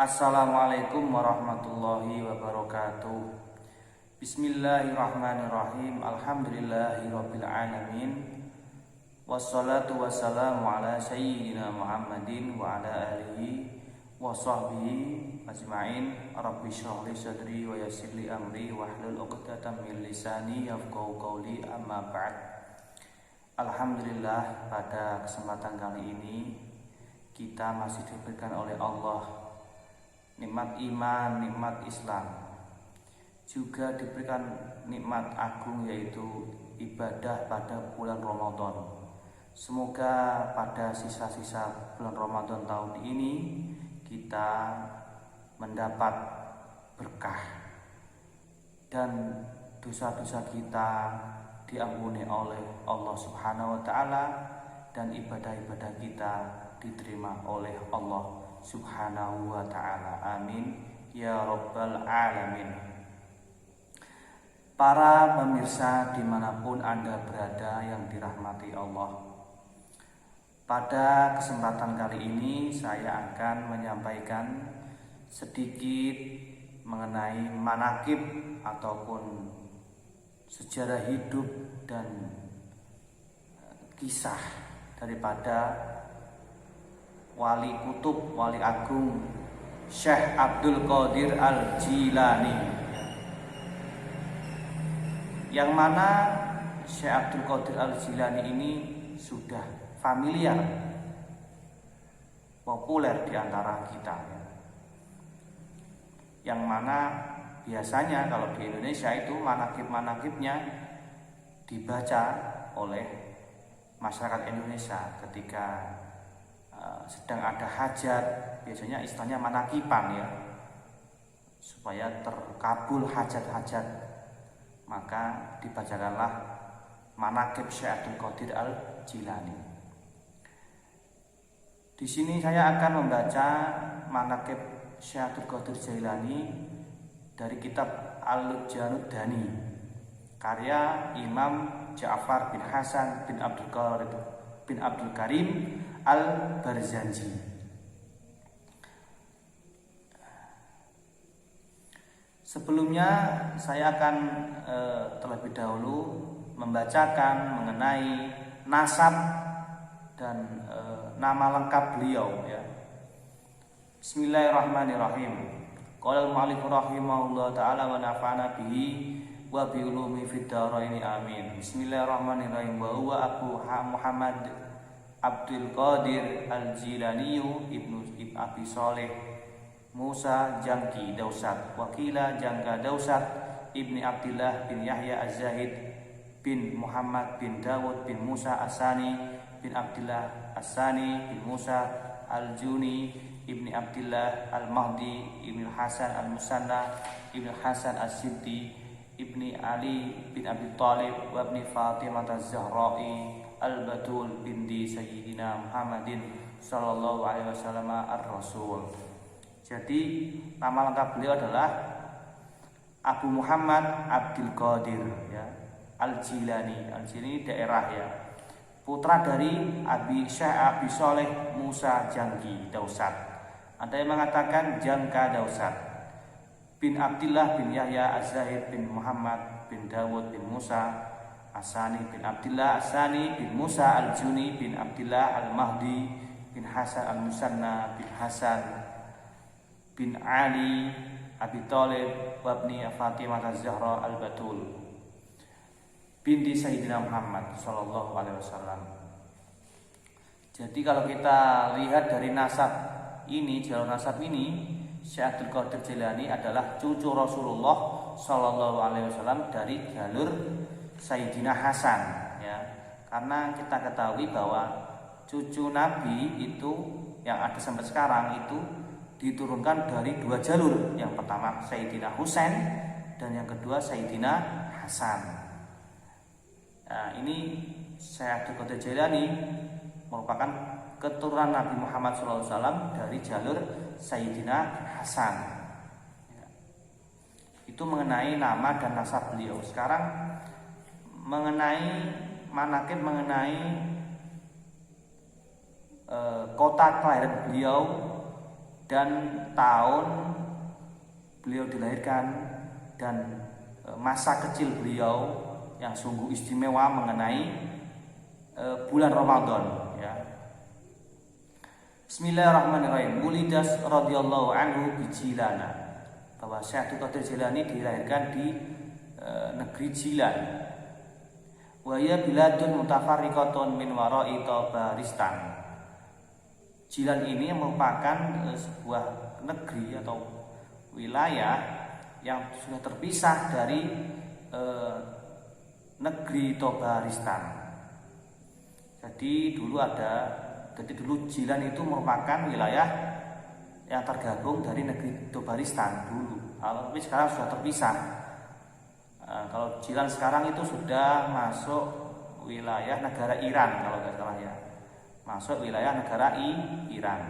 Assalamualaikum warahmatullahi wabarakatuh. Bismillahirrahmanirrahim. Alhamdulillahirabbil alamin. Wassalatu wassalamu ala sayyidina Muhammadin wa ala alihi wa sahbihi ajmain. Rabbi shrah li sadri wa yassir li amri wahlul 'uqdatam min lisani yafqahu qawli, amma ba'd. Alhamdulillah, pada kesempatan kali ini kita masih diberikan oleh Allah nikmat iman, nikmat Islam, juga diberikan nikmat agung yaitu ibadah pada bulan Ramadan. Semoga pada sisa-sisa bulan Ramadan tahun ini kita mendapat berkah dan dosa-dosa kita diampuni oleh Allah Subhanahu wa taala dan ibadah-ibadah kita diterima oleh Allah Subhanahu wa ta'ala. Amin ya rabbal alamin. Para pemirsa dimanapun Anda berada yang dirahmati Allah, pada kesempatan kali ini saya akan menyampaikan sedikit mengenai manaqib ataupun sejarah hidup dan kisah daripada Wali Kutub, Wali Agung Syekh Abdul Qadir Al-Jilani, yang mana Syekh Abdul Qadir Al-Jilani ini sudah familiar, populer di antara kita, yang mana biasanya kalau di Indonesia itu manaqib-manaqibnya dibaca oleh masyarakat Indonesia ketika sedang ada hajat. Biasanya istilahnya manakipan ya, supaya terkabul hajat-hajat, maka dibacakanlah manaqib Syekh Abdul Qadir Al-Jilani. Di sini saya akan membaca manaqib Syekh Abdul Qadir Jilani dari kitab Al-Januddani karya Imam Ja'far bin Hasan bin Abdul Karim Al-Barzanji. Sebelumnya saya akan terlebih dahulu membacakan mengenai nasab dan nama lengkap beliau ya. Bismillahirrahmanirrahim. Qala al-mu'allif rahimahullah ta'ala wa nafa'ana bihi wa bi ulumi fid dharain amin. Bismillahirrahmanirrahim. Wa huwa Abu Muhammad Abdul Qadir Al-Jilani ibnu Abi Saleh Musa Jangki Dausat, wakila Jangka Dausat ibni Abdillah bin Yahya Az-Zahid bin Muhammad bin Dawud bin Musa As-Sani bin Abdillah As-Sani bin Musa Al-Juni ibni Abdillah Al-Mahdi ibni Hasan Al-Musanna ibni Hasan As-Siddi ibni Ali bin Abi Thalib wa ibni Fatimah Az-Zahra'i Al-Batul binti Sayyidina Muhammadin Sallallahu Alaihi Wasallam Ar-Rasul. Jadi nama lengkap beliau adalah Abu Muhammad Abdul Qadir ya, Al-Jilani. Al-Jilani daerah ya, putra dari Syekh Abi Saleh Musa Jangki Dausat. Ada yang mengatakan Jangka Dausat, bin Abdillah bin Yahya Az-Zahid bin Muhammad bin Dawud bin Musa As-Sani bin Abdillah As-Sani bin Musa Al-Juni bin Abdillah Al-Mahdi bin Hasan Al-Musanna bin Hasan bin Ali Abi Thalib wa ibni Fatimah Az-Zahra Al-Batul binti Sayyidina Muhammad sallallahu alaihi wasallam. Jadi kalau kita lihat dari nasab ini, jalur nasab ini, Syekh Abdul Qadir Jilani adalah cucu Rasulullah sallallahu alaihi wasallam dari jalur Sayyidina Hasan ya. Karena kita ketahui bahwa cucu Nabi itu yang ada sampai sekarang itu diturunkan dari dua jalur. Yang pertama Sayyidina Husain dan yang kedua Sayyidina Hasan. Nah, ini Syekh Abdul Qadir Jilani merupakan keturunan Nabi Muhammad SAW dari jalur Sayyidina Hasan ya. Itu mengenai nama dan nasab beliau. Sekarang mengenai manaqib, mengenai kota kelahiran beliau, dan tahun beliau dilahirkan dan masa kecil beliau yang sungguh istimewa mengenai bulan Ramadan ya. Bismillahirrahmanirrahim. Wulidas radhiyallahu anhu bi Jilana. Bahwa Syekh Abdul Qadir Jilani dilahirkan di negeri Jilan. Wa ya biladun mutafarriqatun min wara'i Tabaristan. Jilan ini merupakan sebuah negeri atau wilayah yang sudah terpisah dari negeri Tabaristan. Jadi dulu Jilan itu merupakan wilayah yang tergabung dari negeri Tabaristan dulu. Tapi sekarang sudah terpisah. Kalau Jilan sekarang itu sudah masuk wilayah negara Iran kalau tidak salah ya. Masuk wilayah negara Iran.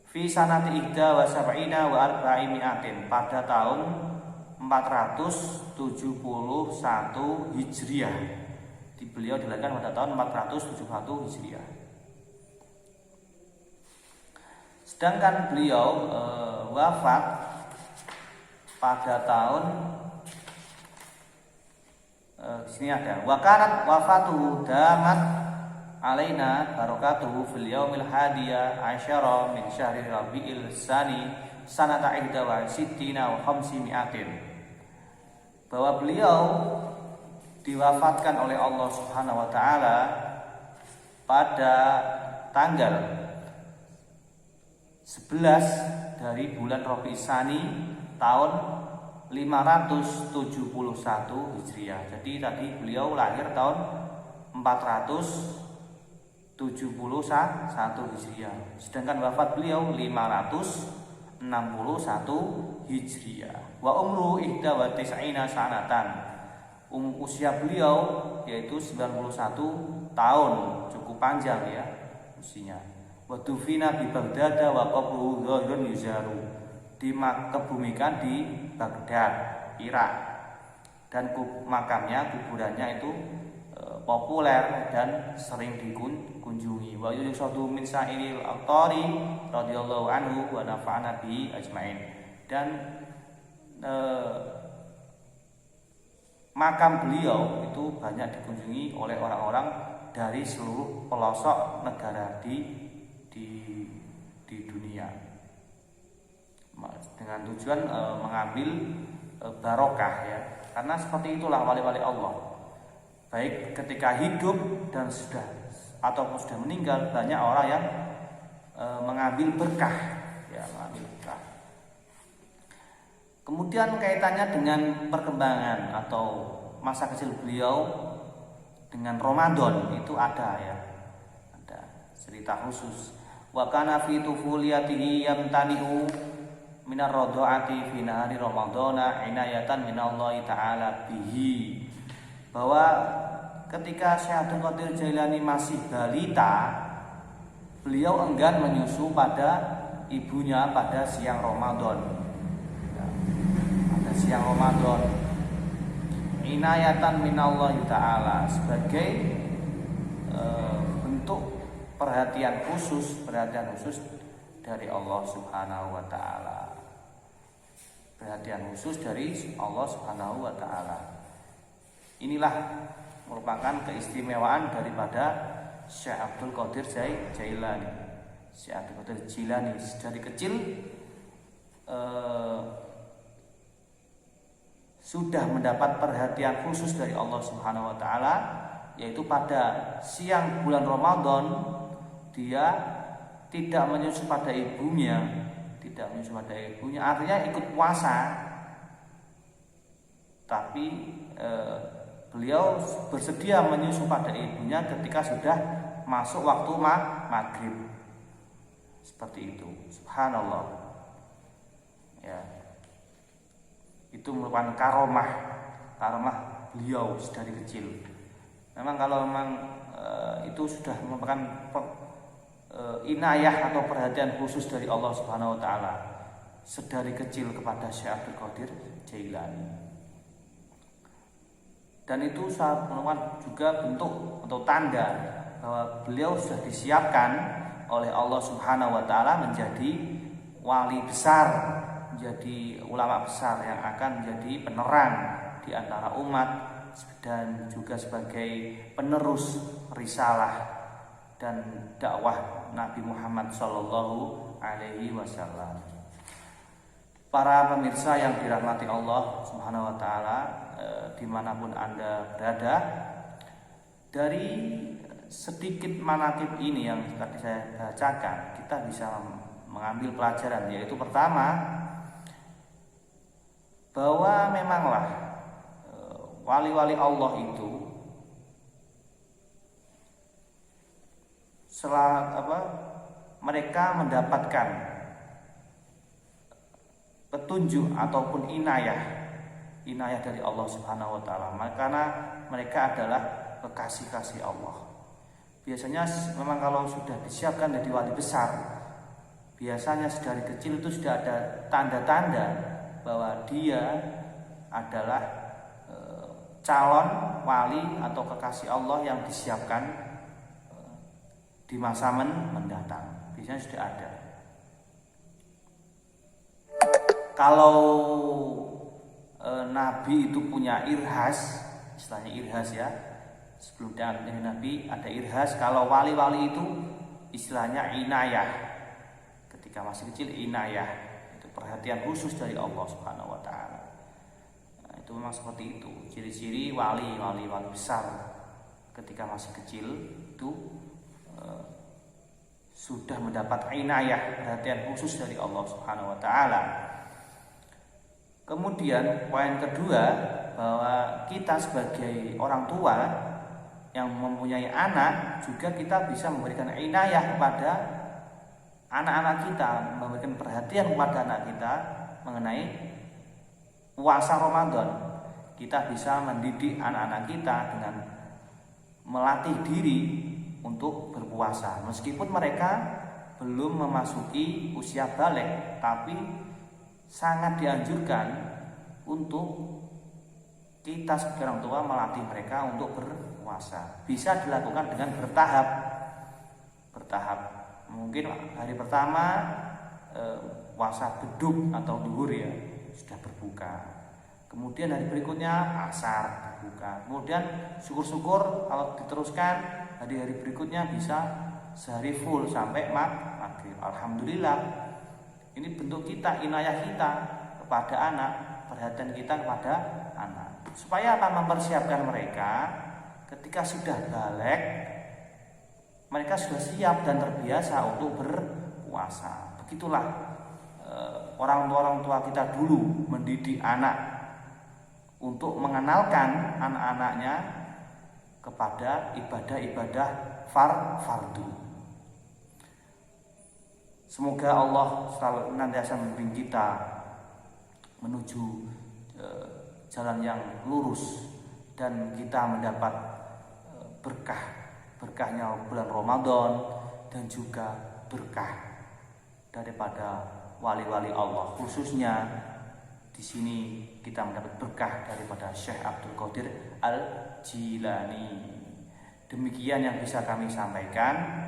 Fi sanati ihda wa sab'ina wa arba'i mi'atin, pada tahun 471 Hijriah. Beliau dilahirkan pada tahun 471 Hijriah. Sedangkan beliau wafat pada tahun sini ada wakarat wafatuhu damat alaina barakatuhu fil yaumil hadiya asyara min syahri rabi'il tsani sanata ihda wa sittina wa khamsi mi'atin, bahwa beliau diwafatkan oleh Allah Subhanahu wa taala pada tanggal 11 dari bulan Rabiul Tsani tahun 571 Hijriah. Jadi tadi beliau lahir tahun 471 Hijriah. Sedangkan wafat beliau 561 Hijriah. Wa umru ihda wa tis'ina sanatan. Usia beliau yaitu 91 tahun, cukup panjang ya usianya. Wa dufina bi Baghdad wa qabruhu zahirun yuzaru, dikebumikan di Baghdad, Irak, dan makamnya, kuburannya itu populer dan sering dikunjungi. Wa yusadu min sa'iril aqtari radhiyallahu anhu wa nafa'ana bi ajmain. Dan makam beliau itu banyak dikunjungi oleh orang-orang dari seluruh pelosok negara di dunia, dengan tujuan mengambil barokah ya. Karena seperti itulah wali-wali Allah, baik ketika hidup dan ataupun sudah meninggal, banyak orang yang mengambil berkah ya, mengambil berkah. Kemudian kaitannya dengan perkembangan atau masa kecil beliau dengan Ramadan itu ada ya, ada cerita khusus. Wa kana fi tufuliyatihi yamtani'u minar radhaati fi nahari ramadhana inayatan minallahi ta'ala bihi, bahwa ketika Syekh Abdul Qadir Jailani masih balita, beliau enggan menyusu pada ibunya pada siang Ramadan. Pada siang Ramadan, inayatan minallahi ta'ala, sebagai bentuk perhatian khusus dari Allah Subhanahu wa taala. Perhatian khusus dari Allah Subhanahu wa taala. Inilah merupakan keistimewaan daripada Syekh Abdul Qadir Jailani. Syekh Abdul Qadir Jailani dari kecil sudah mendapat perhatian khusus dari Allah Subhanahu wa taala, yaitu pada siang bulan Ramadan dia tidak menyusu pada ibunya, artinya ikut puasa, tapi beliau bersedia menyusu pada ibunya ketika sudah masuk waktu maghrib. Seperti itu, subhanallah ya. Itu merupakan karomah beliau dari kecil. Memang kalau itu sudah merupakan inayah atau perhatian khusus dari Allah Subhanahu wa taala sedari kecil kepada Syekh Abdul Qadir Jailani. Dan itu merupakan juga bentuk atau tanda bahwa beliau sudah disiapkan oleh Allah Subhanahu wa taala menjadi wali besar, menjadi ulama besar yang akan menjadi penerang di antara umat dan juga sebagai penerus risalah dan dakwah Nabi Muhammad Shallallahu Alaihi Wasallam. Para pemirsa yang dirahmati Allah Subhanahu Wa Taala, dimanapun Anda berada, dari sedikit manaqib ini yang tadi saya bacakan, kita bisa mengambil pelajaran, yaitu pertama, bahwa memanglah wali-wali Allah itu mereka mendapatkan petunjuk ataupun inayah dari Allah Subhanahu Wa Taala, karena mereka adalah kekasih-kasih Allah. Biasanya memang kalau sudah disiapkan jadi wali besar, biasanya dari kecil itu sudah ada tanda-tanda bahwa dia adalah calon wali atau kekasih Allah yang disiapkan di masa mendatang. Biasanya sudah ada. Kalau Nabi itu punya irhas, istilahnya irhas ya. Sebelum Nabi ada irhas. Kalau wali-wali itu istilahnya inayah. Ketika masih kecil inayah, itu perhatian khusus dari Allah Subhanahu Wa Taala. Nah, itu memang seperti itu. Ciri-ciri wali besar ketika masih kecil itu sudah mendapat inayah, perhatian khusus dari Allah Subhanahu Wa Taala. Kemudian poin kedua, bahwa kita sebagai orang tua yang mempunyai anak, juga kita bisa memberikan inayah kepada anak-anak kita, memberikan perhatian kepada anak kita mengenai puasa Ramadan. Kita bisa mendidik anak-anak kita dengan melatih diri untuk berpuasa, meskipun mereka belum memasuki usia balik, tapi sangat dianjurkan untuk kita sebagai orang tua melatih mereka untuk berpuasa. Bisa dilakukan dengan bertahap. Mungkin hari pertama puasa beduk atau duhur ya, sudah berbuka. Kemudian hari berikutnya asar berbuka. Kemudian syukur-syukur kalau diteruskan hari-hari berikutnya bisa sehari full sampai maghrib. Alhamdulillah. Ini bentuk kita, inayah kita kepada anak, perhatian kita kepada anak. Supaya apa? Mempersiapkan mereka ketika sudah balik, mereka sudah siap dan terbiasa untuk berpuasa. Begitulah orang tua kita dulu mendidik anak untuk mengenalkan anak-anaknya kepada ibadah-ibadah fardu. Semoga Allah selalu senantiasa membimbing kita menuju jalan yang lurus dan kita mendapat berkahnya bulan Ramadan dan juga berkah daripada wali-wali Allah. Khususnya di sini kita mendapat berkah daripada Syekh Abdul Qadir Al-Jilani. Demikian yang bisa kami sampaikan.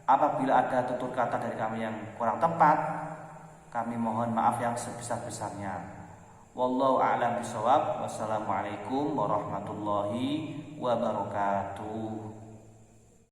Apabila ada tutur kata dari kami yang kurang tepat, kami mohon maaf yang sebesar-besarnya. Wallahu a'lam bishawab. Wassalamualaikum warahmatullahi wabarakatuh.